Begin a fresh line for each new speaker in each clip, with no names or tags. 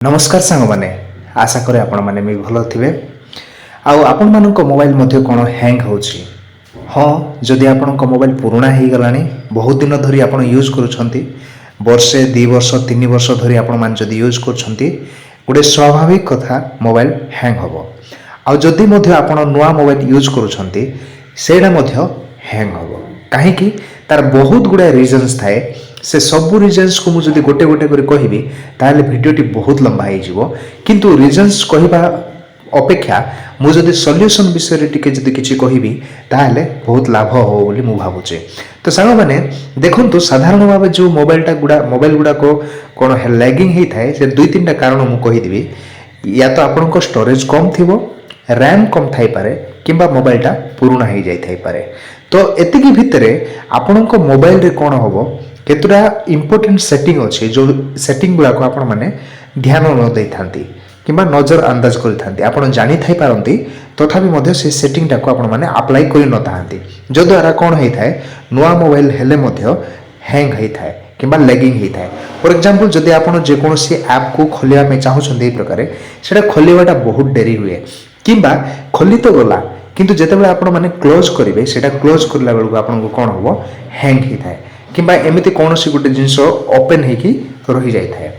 नमस्कार सांग मैंने आशा करे आपण मैंने भी भल थे आपण मान मोबाइल कौन हैंग हो हाँ जदि आपण मोबाइल पुराना हो गला बहुत दिन धरी आप यूज कर वर्षे 2 वर्ष 3 वर्ष धरी आपण मान जदि यूज कर गोटे स्वाभाविक कथा मोबाइल हैंग हम आदि आप नुआ मोबाइल यूज कर हैंग हम कहीं तार बहुत गुड़ाए रिजन्स थाए से सब रिजन्स को मुझे गोटे गोटे कर कहबी ताहले वीडियोटी बहुत लंबा हो किंतु रिजन्स कहबा अपेक्षा मुझे सॉल्यूशन विषय टिके जदि किछि कहबी ताहले बहुत लाभ हो बोली मु भाबुचे। तो सांग माने देखंतु साधारण भाव जो मोबाइल गुड़ा को कौन लैगिंग ही थाए से 2-3टा कारण मु कहि देबी। या तो आपन को स्टोरेज कम थिबो, रैम कम थाई पारे किंबा मोबाइलटा पुराना हो जाई थाई पारे। तो एतिकी भितरे आपन को मोबाइल रे कौन होबो केतुरा इंपोर्टेंट सेटिंग अच्छे जो सेटिंग गुड़ा को आपण माने ध्यान न दे थांती किंबा नजर अंदाज करि थांती आपण जानि थाई पारंती तथापि मध्य से सेटिंग टा को आपण माने अप्लाई करि न थांती जो द्वारा कोन होई थाए नुआ मोबाइल हेले मध्य हैंग होई थाए किंबा लैगिंग होई थाए। फॉर एग्जांपल जदि आपण जे कोनोसी ऐप को खोलिया में चाहउछन ए प्रकार सेटा खोलिबाटा बहुत डेरी हुए किंबा खोली तो गला किंतु जेतेबेले आपण माने क्लोज करिवे सेटा क्लोज करला बेलको आपण को कोन होबो हैंग होई थाए किंबा एमिति कौनसी गोटे जिनस ओपन होगी रही जाए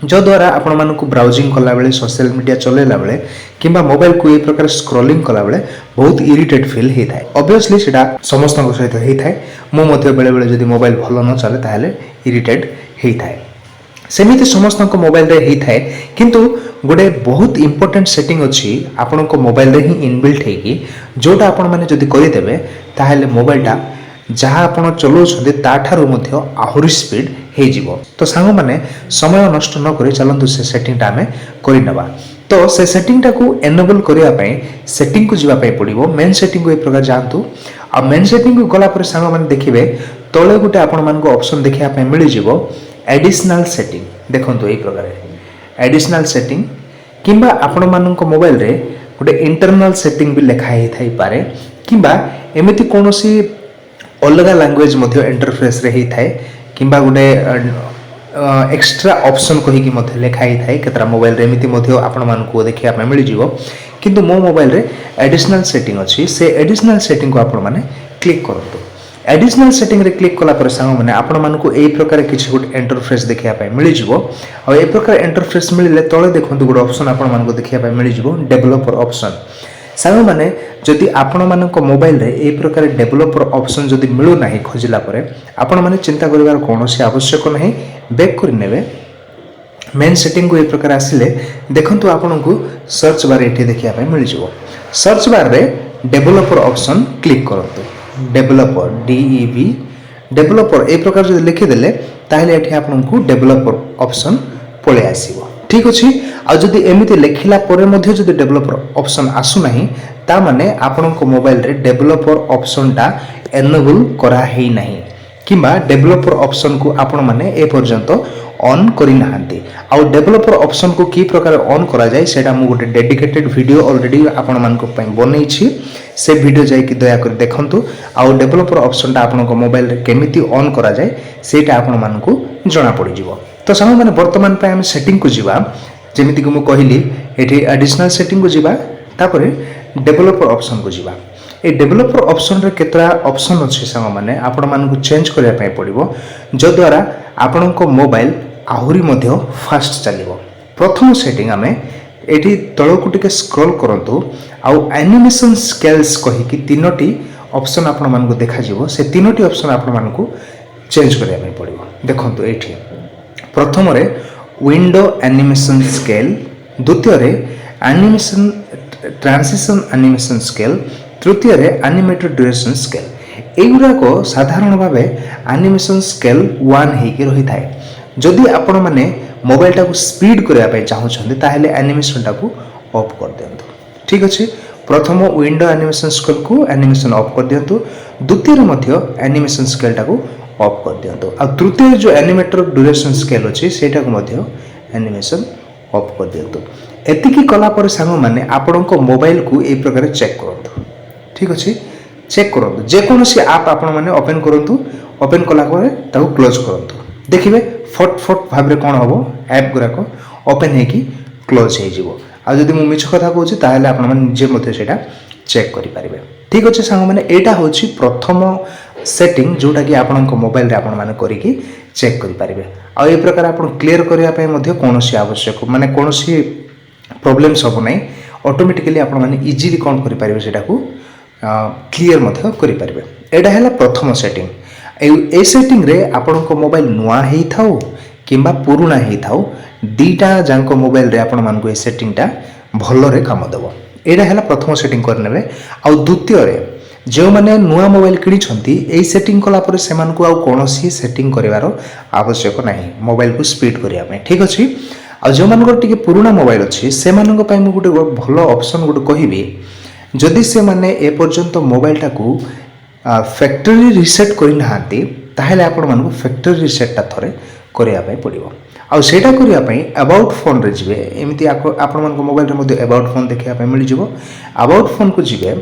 जो द्वारा आपण मानक ब्राउजिंग कला बेले सोशल मीडिया चलेला बेले किंबा मोबाइल को ये प्रकार स्क्रॉलिंग कला बेले बहुत इरिटेट फील होता है। ऑब्वियसली सेटा समस्त सहित होता है मो मध्य बेले बेले जदि मोबाइल भल न चले ताहले इरिटेट होता है सेमिति समस्त मोबाइल रे होता है किंतु गोटे बहुत इंपोर्टेंट सेटिंग अच्छी आपण को मोबाइल रे ही इनबिल्ट होगी जोटा आपण माने जदि करिदेबे ताहले मोबाइलटा जहाँ आपण चलाउछन्ते ताठारु मध्य आहुरी स्पीड हे जीवो। तो सांग माने समय नष्ट न करी चलंतु से सेटिंग टा हमें करि नबा। तो से सेटिंग टा को एनेबल करिया पई सेटिंग को जीवा पई पड़िबो मेन सेटिंग को ए प्रकार जानतु आ मेन सेटिंग को गला पर सांग माने देखिबे तळे गुटे आपण मान को ऑप्शन देखिया पई मिलि जीवो एडिशनल सेटिंग देखंतु ए प्रकार एडिशनल सेटिंग किंबा आपण मान को मोबाइल रे गुटे इंटरनल सेटिंग भी लिखा हे थाई पारे किंबा एमिति कोनोसी अलग लैंग्वेज मध्य इंटरफेस रे ही थाए किंबा गोटे एक्स्ट्रा ऑप्शन कहि कि मध्य लिखा ही थाए केतरा मोबाइल रे एमिति मध्य आपण मान को देखिया पे मिल जिवो किंतु मो मोबाइल रे एडिशनल सेटिंग अछि से एडिशनल सेटिंग को आपण माने क्लिक करतो। एडिशनल सेटिंग रे क्लिक कला पर सांग माने आपण मान को एई प्रकार किछि गोटे इंटरफेस देखिया पे मिल जिवो आ ए प्रकार इंटरफेस मिलले तळे देखंतु गोटे ऑप्शन आपण मान को देखिया पे मिल जिवो डेवलपर ऑप्शन। सांग माने जदि आपण मानक मोबाइल रे ए प्रकार डेवलपर ऑप्शन जदि मिलु नाही खोजिला परे आपण माने चिंता करिवार कोनोसी आवश्यक नाही बैक कर नेबे मेन सेटिंग को ए प्रकार आसिले देखंतु आपण को सर्च बार एठी देखिया पे मिल जिवो सर्च बार रे डेवलपर ऑप्शन क्लिक करंतु डेवलपर DEV डेवलपर ए प्रकार जदि लिखि देले ताहले एठी आपण को डेवलपर ऑप्शन पळे आसीबो ठीक अछि। आ जदि एमिति लेखिला परे मध्ये जदि डेवलपर ऑप्शन आसु नाही ता माने आपण को मोबाइल रे डेवलपर ऑप्शन टा एनेबल करा हेई नाही किबा डेवलपर ऑप्शन को आपण माने ए पर्यंत ऑन करि नाहंती। आ डेवलपर ऑप्शन को की प्रकार ऑन करा जाय सेटा मु गोटे डेडिकेटेड वीडियो ऑलरेडी आपण मान को पई बनै छी से वीडियो जाय कि दया कर देखंतु। आ डेवलपर ऑप्शन टा आपण को मोबाइल रे केमिति ऑन करा जाय सेटा आपण मान को जणा पड़ि जिवो। तो सामने माने वर्तमान पे हम सेटिंग को जीवा जेमिति कि मु कहली एठी एडिशनल सेटिंग को जीवा तापरे डेवलपर ऑप्शन को जीवा। ए डेवलपर ऑप्शन रे केतरा ऑप्शन अछि संग माने आपण मान को चेंज करिया पय पड़िबो जो द्वारा आपण को मोबाइल आहुरी मध्य फास्ट चलिबो। प्रथम सेटिंग हमें एठी तळको टिके स्क्रॉल करंतु आ एनिमेशन स्केल्स कहि कि तीनोटी ऑप्शन आपण मान को देखा जिवो से तीनोटी ऑप्शन आपण मान को चेंज करिया पय पड़िबो। देखंतु एठी प्रथम रे विंडो एनिमेशन स्केल द्वितीय रे एनिमेशन ट्रांजिशन एनिमेशन स्केल तृतीय रे एनिमेटेड ड्यूरेशन स्केल एगुरा को साधारण भावे एनिमेशन स्केल 1 हेकी रही थाए। जदि आपण माने मोबाइल टा को स्पीड करिया पे चाहउछन्ते ताहेले एनिमेशन टा को ऑफ कर देंतु ठीक अछि। प्रथम विंडो एनिमेशन स्केल को एनिमेशन ऑफ कर देंतु द्वितीय रे मध्य एनिमेशन स्केल टा को ऑफ कर दियंतु आ तृतीय जो एनिमेटेड ड्यूरेशन स्केल अछि सेटा को मध्य एनिमेशन ऑफ कर दियंतु। एतिकी कला पर सांग माने आपण को मोबाइल को ए प्रकार चेक करंतु ठीक अछि। चेक करंतु जे कोनोसी ऐप आपण माने ओपन करंतु ओपन कला परे ताको क्लोज करंतु देखिबे फट फट भाबरे कोन होबो ऐप गुरा को ओपन होगी क्लोज हो जदि मुझे मिछ कथा कहूँ ताहले आपण माने निजे मते सेटा चेक करि पारिबे। ठीक अच्छे सांग मैंने एटा हूँ प्रथम सेटिंग जोटा कि आपण मोबाइल आपण माने करिकी चेक करि पारिबे। आ ए प्रकार आपण क्लियर करिया पे मध्य कोनोसी आवश्यक माने कोनोसी प्रॉब्लम सब नहीं ऑटोमेटिकली आपण माने इजीली कोन करि पारिबे सेटा को क्लियर मध्य करि पारिबे। एटा हैला प्रथम सेटिंग। ए सेटिंग रे आपण मोबाइल नुआ हेई थाउ किंबा पुराना हेई थाउ दीटा जांको मोबाइल रे आपण मानको ए सेटिंगटा भलो रे काम देबो। एटा हैला प्रथम सेटिंग करनेबे। आ द्वितीय रे जो मैंने नुआ मोबाइल किणी यही सेटिंग कलापर से कौन सेटिंग कर आवश्यक ना मोबाइल को स्पीड करने। ठीक अच्छे आ जो मान पुराना मोबाइल अच्छी से गोटे भल ऑप्शन गोटे कहबी जदि से मैंने एपर्यंत मोबाइल टाकू फैक्ट्री रिसेट करना ताहले आपण मानक फैक्ट्री रिसेटा थरे करने पड़ो। आउ सेटा करने अबाउट फोन रे जिवे एमती आपण मानक मोबाइल रे अबाउट फोन देखा मिल जाव। अबाउट फोन को जिवे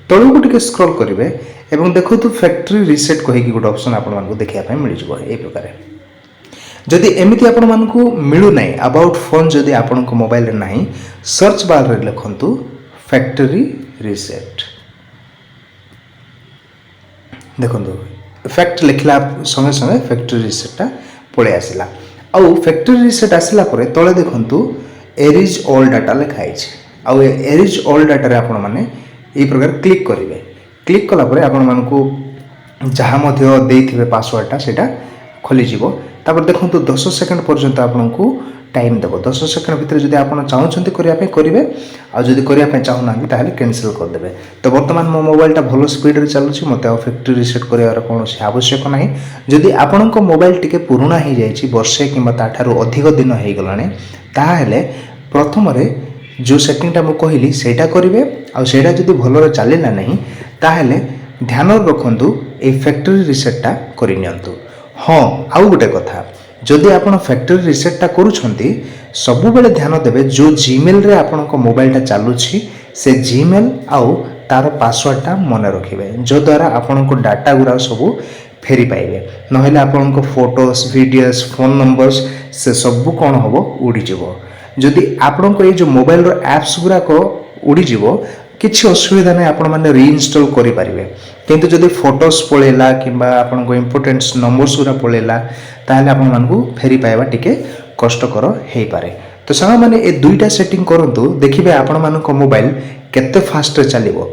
तलू टे स्क्रॉल करेंगे और देखो तो फैक्ट्री रिसेट कहीकि गोटे ऑप्शन आपको देखा मिल जाए। यही प्रकार जदि एमती आपण मानकू मिलूना अबाउट फोन जदि आपण मोबाइल रे नहीं सर्च बार रे लिखंतु फैक्ट्री रिसेट। देखो फैक्ट लिखला संगे संगे फैक्ट्री रिसेटा पड़े आसला। आउ फैक्ट्री रिसेट आसला परे तले देखंतु एरिज ऑल डाटा लिखाई आउ एरिज ऑल डाटा रे आपण माने यही प्रकार क्लिक करेंगे। क्लिक कलापर आपण मानकू जहाँ मध्य देइथिबे पासवर्डटा सेटा खोलीज। तापर देखो 10 सेकंड पर्यंत आपन को टाइम देव। 10 सेकंड भितर जदि आप चाहते करने करेंगे आदि करने चाहूना ताहले कैंसिल करदे। तो बर्तमान मो मोबाइलटा भल स्पीड रे चलुची मत फैक्ट्री रिसेट करार कौन आवश्यक ना। जदि आपण मोबाइल टिके पुराना हो जाए वर्षे कि अधिक दिन हो गलाने ताहले प्रथम रे जो सेटिंगटा मु कहली सेटा करेंगे आटा जदि भल चलला नहीं ताहले ध्यान रखु ये फैक्ट्री रिसेटा करनियंतु। हाँ आउ गोटे कथा जदि आपण फैक्ट्री रिसेटा करूछंती सब बेले ध्यान देवे जो जीमेल रे आपण मोबाइलटा चलुछि से जीमेल आउ तार पासवर्डटा मन रखिबे जो द्वारा आपण को डाटा गुरा सब फेरी पाइबे। नहेले आपण को फोटोस वीडियोस फोन नंबर्स से सब कौन हम उड़ी जीवो। जदि आपण को ये जो मोबाइल रो एप्स गुराक उड़ी जीवो किसी असुविधा नहीं आपण माने रीइंस्टॉल करि पारिबे। किंतु जदि फोटोस पळेला किंबा आपण को इंपोर्टेंट नंबर्स गुरा पळेला ताहले आपण मानकू फेरी पाइबा टिके कष्टकर हेई पारे। तो सांग माने ए दुईटा सेटिंग करंतु देखिबे आपण मानको मोबाइल केते फास्ट रे चलिबो।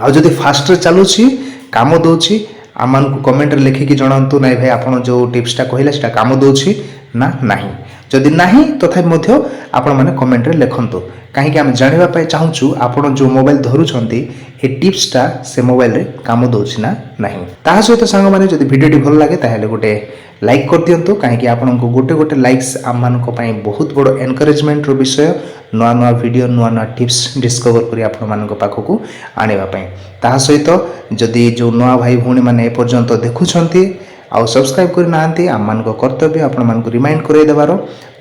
आ जदि फास्ट रे चलुछि काम दोछि आमान को कमेंट रे लिखिकी जणांतु नाही भाई आपण जो टिप्सटा कहिला सेटा काम दोछि ना नाही। जदि नाही तथापि मध्य आपण माने कमेंट रे लिखंतु कहीं आम जाना चाहूँ आपण जो मोबाइल धरुंच ये टिप्सटा से मोबाइल रे काम दोछि ना नहीं। ता सहित सांग माने जदि वीडियोटी भल लगे ताहले गोटे लाइक कर दियंतु कहीं आपण को गोटे गोटे लाइक्स आम मानक पई बहुत बड़ एनकरेजमेंट रो विषय नुआ नुआ वीडियो नुआ नुआ टिप्स डिस्कवर करी आपण मानक पाखकू आनिबा पई। ता सहित जदि जो नुआ भाई भौणी माने ए पर्यंत देखुछंती आउ सब्सक्राइब करि नांती आम मानक कर्तव्य आपण मानक रिमाइंड करे देबार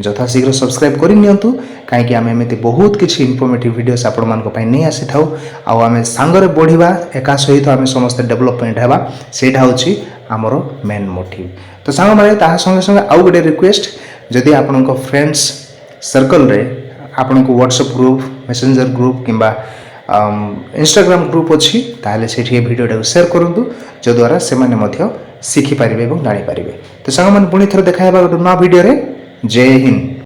यथा शीघ्र सब्सक्राइब करि नियंतु कहीं आम एमती बहुत किसी इनफॉर्मेटिव वीडियोस आपण मानक पई नहीं आसी थाउ आउ आम सांगरे बढ़िबा एका सहित आम समस्त डेवलपमेंट हेबा सेटा होछि हमरो मेन मोटिव। तो सांग माने ता संगे संगे आउ गोटे रिक्वेस्ट जदि आपण को फ्रेंड्स सर्कल रे आपण को व्हाट्सएप ग्रुप मैसेंजर ग्रुप किंबा इंस्टाग्राम ग्रुप अच्छी ताहले सेठी वीडियोटा शेयर करंतु जो द्वारा से माने मध्य शिखि पारिबे एवं जानि पारिबे। तो सांग माने पुणी थोर देखा हेबा गोटे नवा वीडियो रे। जय हिंद।